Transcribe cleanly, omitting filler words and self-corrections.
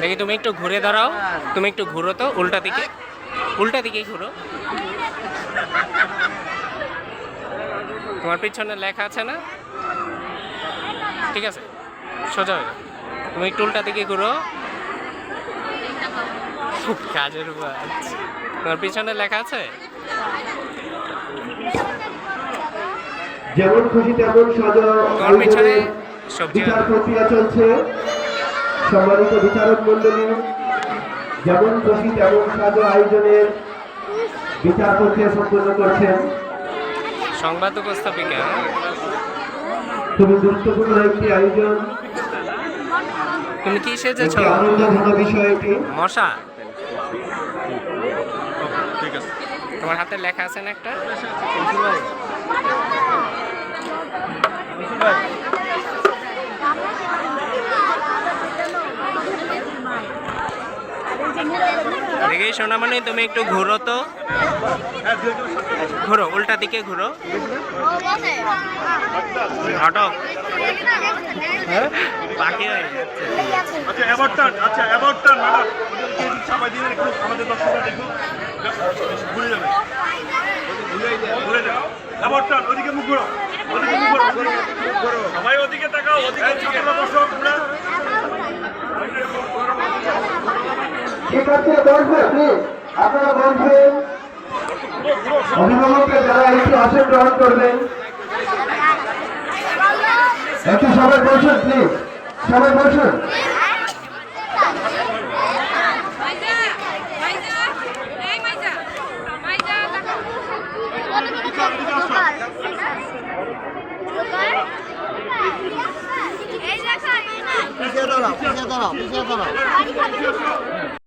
দেখি তুমি একটু ঘুরে দাঁড়াও, তুমি একটু ঘুরো তো উল্টা দিকে, উল্টা দিকে ঘুরো। তোমার পিছনে লেখা আছে না? ঠিক আছে, সোজা হয়ে যাও। তুমি একটু উল্টা দিকে ঘুরো। খুব কাজের বাজ। তোমার পিছনে লেখা আছে? যেমন খুশি তেমন সাজা তোমার পিছনে আয়োজনের সবজি বিচার প্রক্রিয়া চলছে। সম্মানিত বিচারক মণ্ডলী, যেমন খুশি তেমন সাজা আয়োজনের বিচার প্রক্রিয়া সম্পন্ন করছেন। সংবাদ উপস্থাপিকা। খুবই গুরুত্বপূর্ণ একটি আয়োজন। তুমি কি সেজেছ? আনন্দঘন বিষয় এটি। মশা? তোমার হাতে লেখা আছে না একটা? দেখি সোনামণি, তুমি একটু ঘুরো তো, ঘুরো উল্টা দিকে ঘুরো। ঘটক বাকি হয়ে যাচ্ছে। আচ্ছা অ্যাবাউট টার্ন, আচ্ছা অ্যাবাউট টার্ন ম্যাডাম সবাই দিন একটু আমাদের দর্শকরা দেখুন, ভুলে যাবে, ভুলে যাবে। অ্যাবাউট টার্ন, ওদিকে মুখ ঘোরো, ওদিকে মুখ ঘোরো, সবাই ওদিকে তাকাও, ওদিকে ছাত্ররা বসো তোমরা। ঠিক আছে, বসবেন প্লিজ, আপনারা বসবেন। অভিভাবকরা যারা একটু আসন গ্রহণ করবেন, একটু সবাই বসুন প্লিজ, সবাই বসুন। পিছিয়ে দাঁড়াও, পিছিয়ে দাঁড়াও, পিছিয়ে দাঁড়াও।